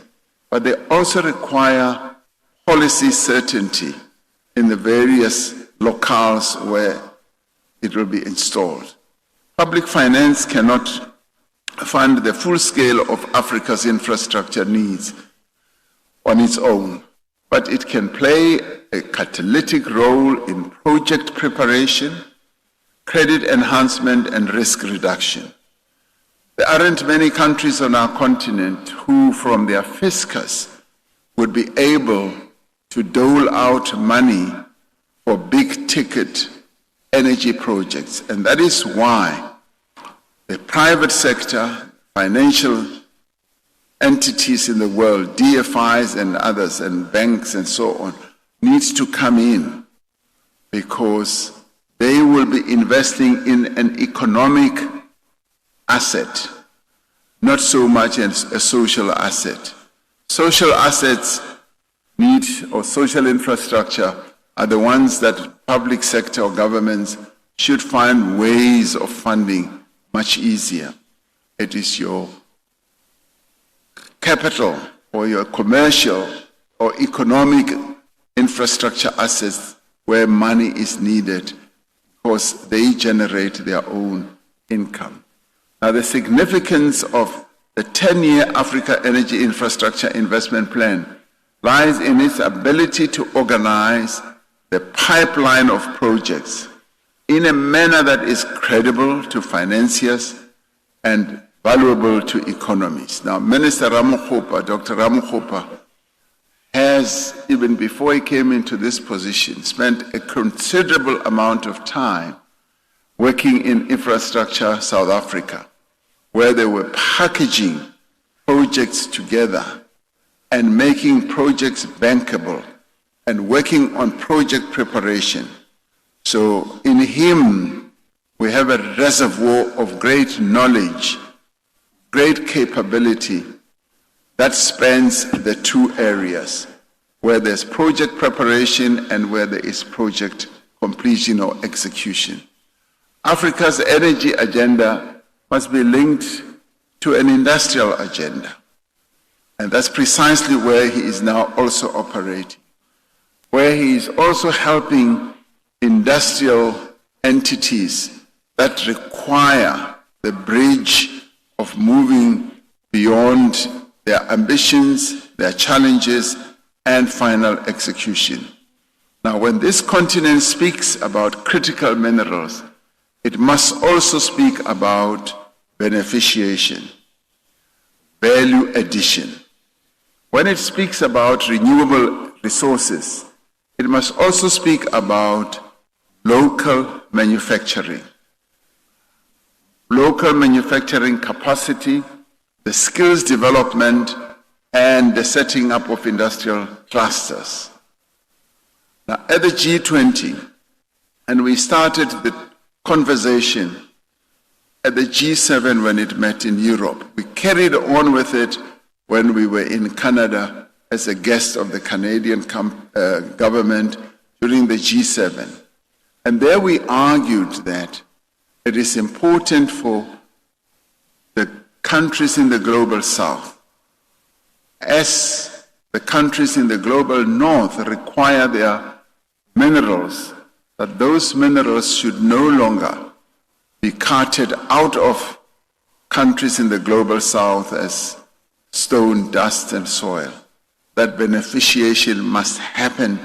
But they also require policy certainty in the various locales where it will be installed. Public finance cannot fund the full scale of Africa's infrastructure needs on its own, but it can play a catalytic role in project preparation, credit enhancement, and risk reduction. There aren't many countries on our continent who, from their fiscus, would be able to dole out money for big-ticket energy projects. And that is why the private sector, financial entities in the world, DFIs and others, and banks and so on, needs to come in, because they will be investing in an economic asset, not so much as a social asset. Social assets need, or social infrastructure, are the ones that public sector or governments should find ways of funding much easier. It is your capital or your commercial or economic infrastructure assets where money is needed, because they generate their own income. Now, the significance of the 10-year Africa Energy Infrastructure Investment Plan lies in its ability to organize the pipeline of projects in a manner that is credible to financiers and valuable to economies. Now, Minister Ramokgopa, Dr. Ramokgopa, has, even before he came into this position, spent a considerable amount of time working in Infrastructure South Africa, where they were packaging projects together and making projects bankable and working on project preparation. So in him, we have a reservoir of great knowledge, great capability that spans the two areas, where there's project preparation and where there is project completion or execution. Africa's energy agenda must be linked to an industrial agenda. And that's precisely where he is now also operating. where he is also helping industrial entities that require the bridge of moving beyond their ambitions, their challenges, and final execution. Now, when this continent speaks about critical minerals, it must also speak about beneficiation, value addition. When it speaks about renewable resources, it must also speak about local manufacturing capacity, the skills development, and the setting up of industrial clusters. Now, at the G20, and we started the conversation at the G7 when it met in Europe. We carried on with it when we were in Canada as a guest of the Canadian government during the G7. And there we argued that it is important for the countries in the global south, as the countries in the global north require their minerals, that those minerals should no longer be carted out of countries in the global south as stone, dust, and soil. That beneficiation must happen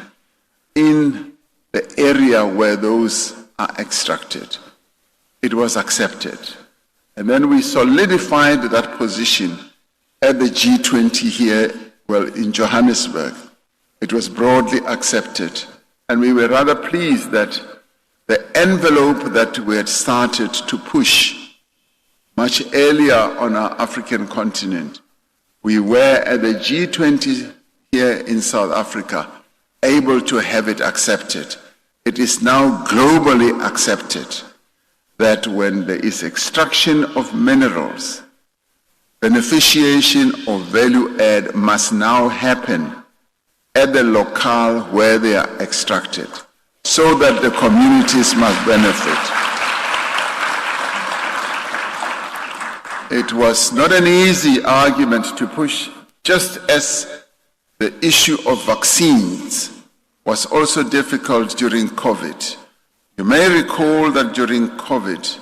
in the area where those are extracted. It was accepted. And then we solidified that position at the G20 here, in Johannesburg. It was broadly accepted. And we were rather pleased that the envelope that we had started to push much earlier on our African continent, we were at the G20 here in South Africa able to have it accepted. It is now globally accepted that when there is extraction of minerals, beneficiation or value add must now happen at the locale where they are extracted, so that the communities must benefit. It was not an easy argument to push, just as the issue of vaccines was also difficult during COVID. You may recall that during COVID,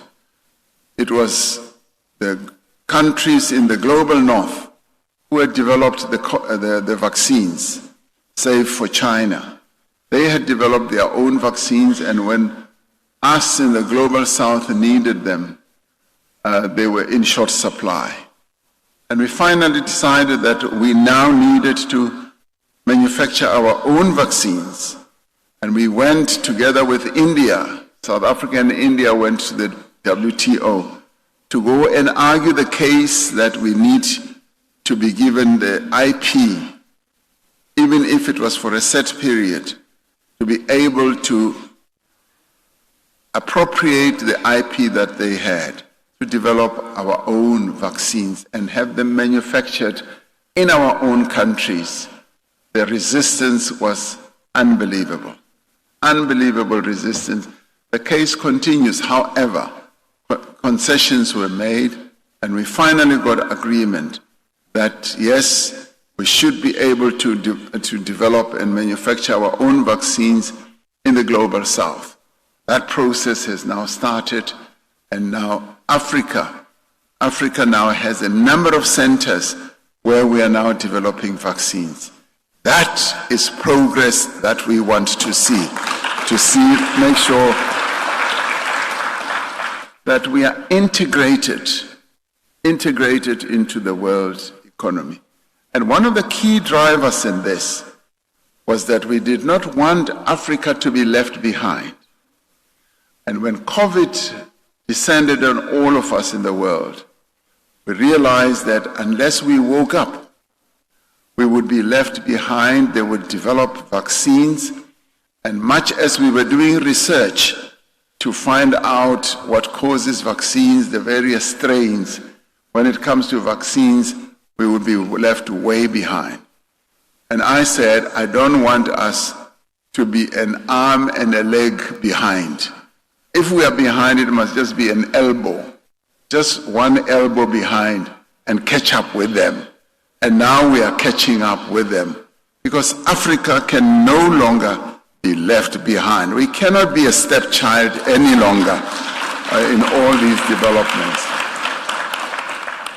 it was the countries in the global north who had developed the vaccines, save for China. They had developed their own vaccines, and when us in the global south needed them, they were in short supply. And we finally decided that we now needed to manufacture our own vaccines. And we went together with India, South Africa and India went to the WTO to go and argue the case that we need to be given the IP, even if it was for a set period, to be able to appropriate the IP that they had to develop our own vaccines and have them manufactured in our own countries. The resistance was unbelievable. Unbelievable resistance. The case continues. However, concessions were made, and we finally got agreement that yes, we should be able to develop and manufacture our own vaccines in the global south. That process has now started, and now Africa now has a number of centers where we are now developing vaccines. That is progress that we want to see, make sure that we are integrated into the world economy. And one of the key drivers in this was that we did not want Africa to be left behind. And when COVID descended on all of us in the world, we realized that unless we woke up, we would be left behind. They would develop vaccines, and much as we were doing research to find out what causes vaccines, the various strains, when it comes to vaccines, we would be left way behind. And I said, I don't want us to be an arm and a leg behind. If we are behind, it must just be an elbow, just one elbow behind, and catch up with them. And now we are catching up with them. because Africa can no longer be left behind. We cannot be a stepchild any longer in all these developments.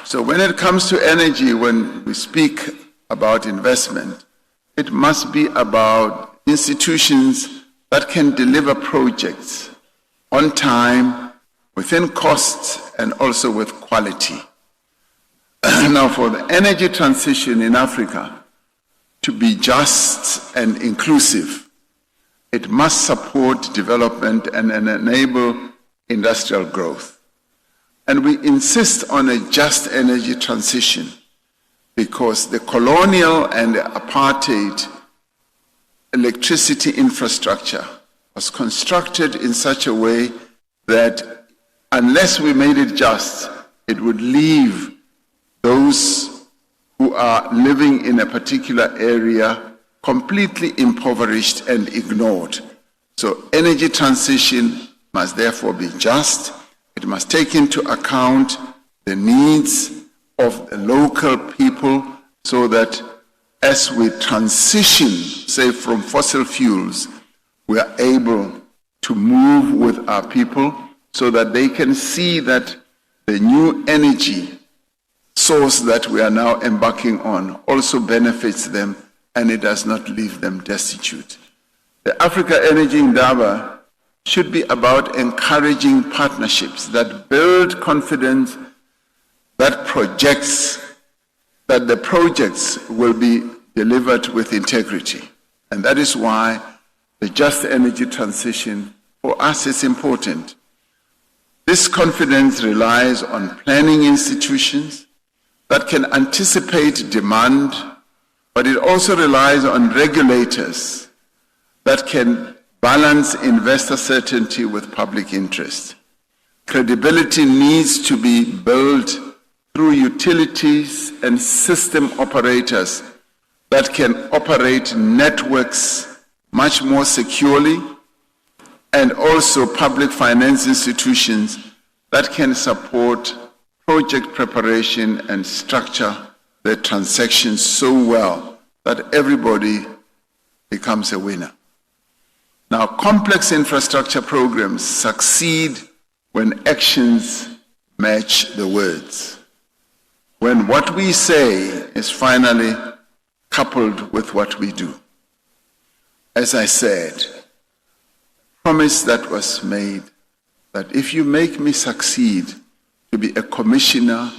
So when it comes to energy, when we speak about investment, it must be about institutions that can deliver projects on time, within costs, and also with quality. Now, for the energy transition in Africa to be just and inclusive, it must support development and enable industrial growth. And we insist on a just energy transition because the colonial and the apartheid electricity infrastructure was constructed in such a way that unless we made it just, it would leave those who are living in a particular area completely impoverished and ignored. So energy transition must therefore be just. It must take into account the needs of the local people so that as we transition, say, from fossil fuels, we are able to move with our people so that they can see that the new energy source that we are now embarking on also benefits them and it does not leave them destitute. The Africa Energy Indaba should be about encouraging partnerships that build confidence, that the projects will be delivered with integrity. And that is why the just energy transition for us is important. This confidence relies on planning institutions that can anticipate demand, but it also relies on regulators that can balance investor certainty with public interest. Credibility needs to be built through utilities and system operators that can operate networks much more securely, and also public finance institutions that can support project preparation and structure the transactions so well that everybody becomes a winner. Now, complex infrastructure programs succeed when actions match the words. When what we say is finally coupled with what we do. As I said, promise that was made that if you make me succeed to be a commissioner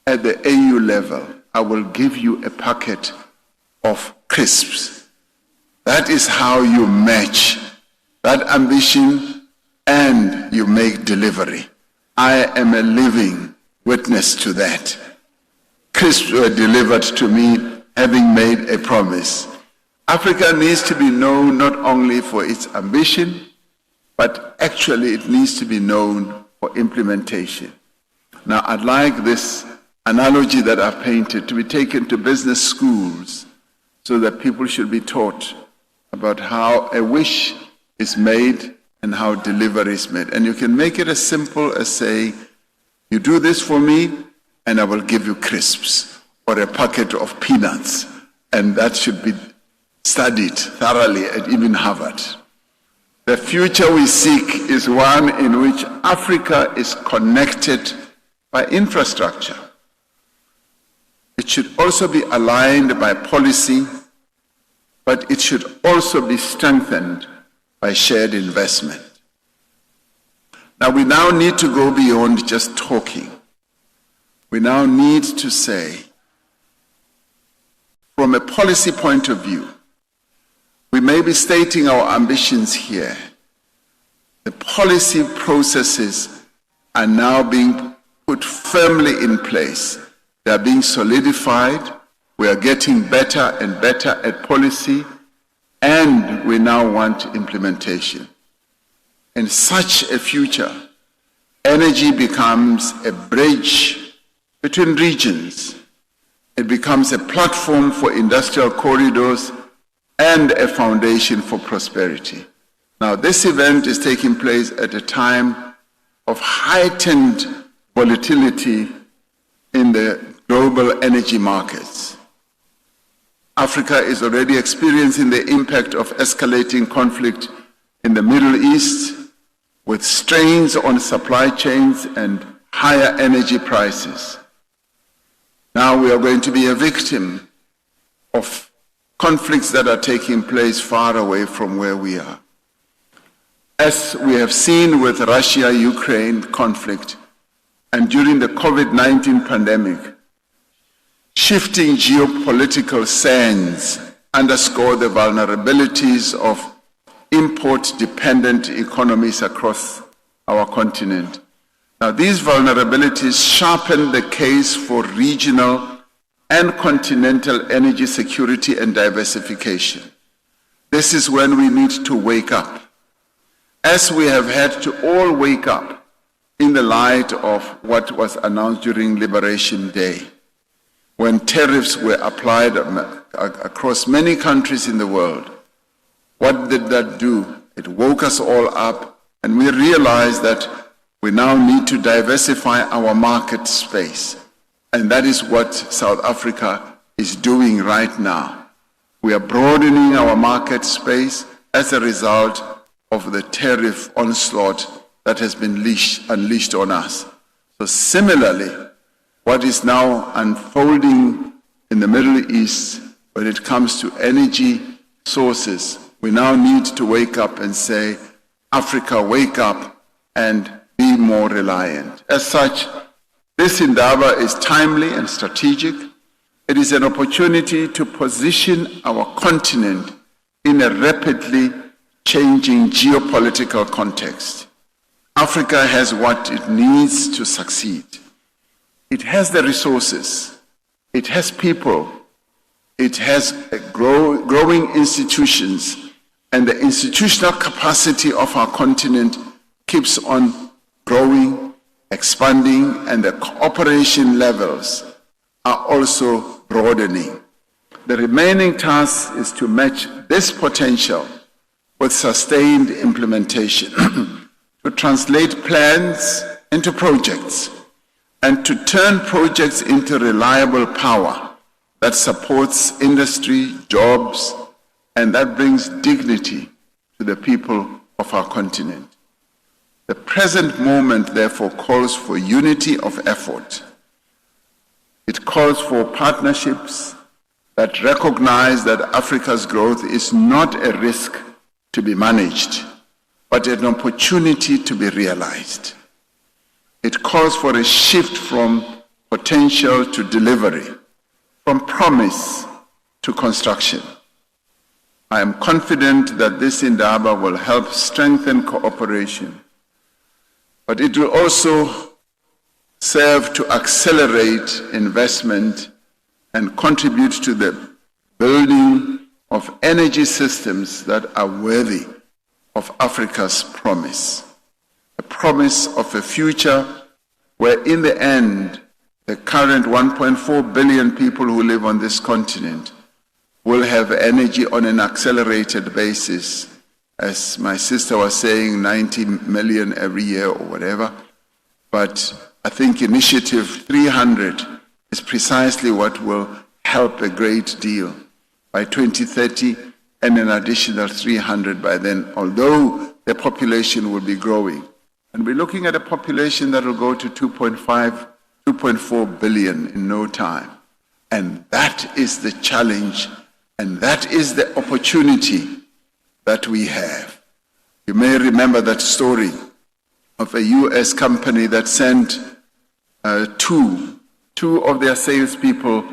at the AU level, I will give you a packet of crisps. That is how you match that ambition and you make delivery. I am a living witness to that. Crisps were delivered to me having made a promise. Africa needs to be known not only for its ambition, but actually it needs to be known for implementation. Now, I'd like this analogy that I've painted to be taken to business schools so that people should be taught about how a wish is made and how delivery is made. And you can make it as simple as saying, you do this for me and I will give you crisps or a packet of peanuts. And that should be studied thoroughly at even Harvard. The future we seek is one in which Africa is connected by infrastructure. It should also be aligned by policy, but it should also be strengthened by shared investment. Now, we now need to go beyond just talking. We now need to say, from a policy point of view, we may be stating our ambitions here. The policy processes are now being put firmly in place. They are being solidified. We are getting better and better at policy, and we now want implementation. In such a future, energy becomes a bridge between regions. It becomes a platform for industrial corridors and a foundation for prosperity. Now, this event is taking place at a time of heightened volatility in the global energy markets. Africa is already experiencing the impact of escalating conflict in the Middle East, with strains on supply chains and higher energy prices. Now we are going to be a victim of conflicts that are taking place far away from where we are. As we have seen with Russia-Ukraine conflict and during the COVID-19 pandemic, shifting geopolitical sands underscore the vulnerabilities of import-dependent economies across our continent. Now, these vulnerabilities sharpen the case for regional and continental energy security and diversification. This is when we need to wake up, as we have had to all wake up in the light of what was announced during Liberation Day, when tariffs were applied across many countries in the world. What did that do? It woke us all up, and we realized that we now need to diversify our market space. And that is what South Africa is doing right now. We are broadening our market space as a result of the tariff onslaught that has been unleashed on us. So similarly, what is now unfolding in the Middle East when it comes to energy sources, we now need to wake up and say, Africa, wake up and be more reliant. As such, this Indaba is timely and strategic. It is an opportunity to position our continent in a rapidly changing geopolitical context. Africa has what it needs to succeed. It has the resources, it has people, it has growing institutions, and the institutional capacity of our continent keeps on growing, expanding, and the cooperation levels are also broadening. The remaining task is to match this potential with sustained implementation, to translate plans into projects, and to turn projects into reliable power that supports industry, jobs, and that brings dignity to the people of our continent. The present moment, therefore, calls for unity of effort. It calls for partnerships that recognize that Africa's growth is not a risk to be managed, but an opportunity to be realized. It calls for a shift from potential to delivery, from promise to construction. I am confident that this Indaba will help strengthen cooperation, but it will also serve to accelerate investment and contribute to the building of energy systems that are worthy of Africa's promise. A promise of a future where in the end, the current 1.4 billion people who live on this continent will have energy on an accelerated basis. As my sister was saying, 90 million every year or whatever. But I think Initiative 300 is precisely what will help a great deal. By 2030, and an additional 300 by then, although the population will be growing. And we're looking at a population that will go to 2.4 billion in no time. And that is the challenge, and that is the opportunity that we have. You may remember that story of a US company that sent two of their salespeople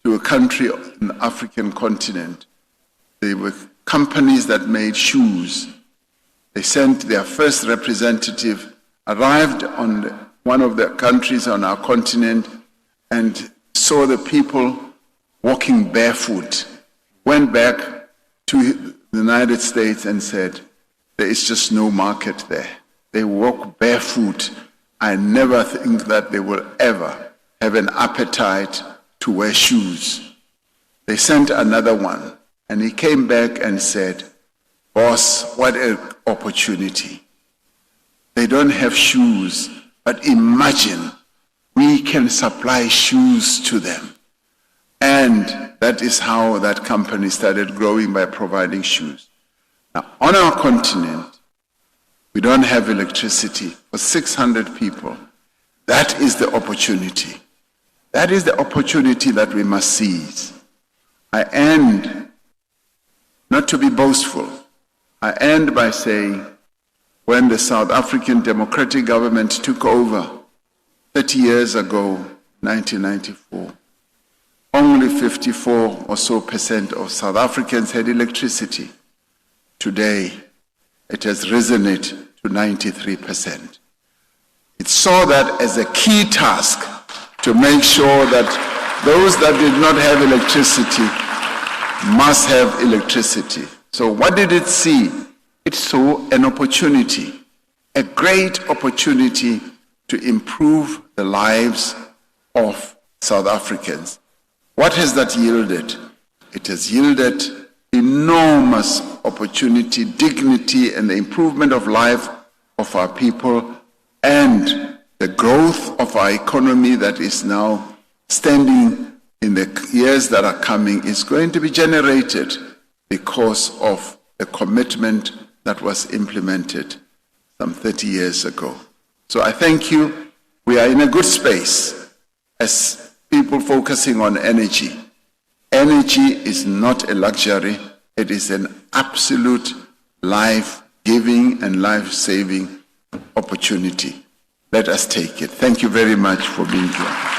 to a country on the African continent. They were companies that made shoes. They sent their first representative, arrived on one of the countries on our continent, and saw the people walking barefoot. Went back to the United States and said, there is just no market there. They walk barefoot. I never think that they will ever have an appetite to wear shoes. They sent another one, and he came back and said, boss, what an opportunity. They don't have shoes, but imagine we can supply shoes to them. And that is how that company started growing, by providing shoes. Now, on our continent, we don't have electricity for 600 people. That is the opportunity. That is the opportunity that we must seize. I end, not to be boastful, I end by saying, when the South African Democratic Government took over 30 years ago, 1994, only 54% or so of South Africans had electricity. Today, it has risen it to 93%. It saw that as a key task to make sure that those that did not have electricity must have electricity. So what did it see? It saw an opportunity, a great opportunity to improve the lives of South Africans. What has that yielded? It has yielded enormous opportunity, dignity, and the improvement of life of our people, and the growth of our economy that is now standing in the years that are coming is going to be generated because of the commitment that was implemented some 30 years ago. So I thank you. We are in a good space as people focusing on energy. Energy is not a luxury. It is an absolute life-giving and life-saving opportunity. Let us take it. Thank you very much for being here.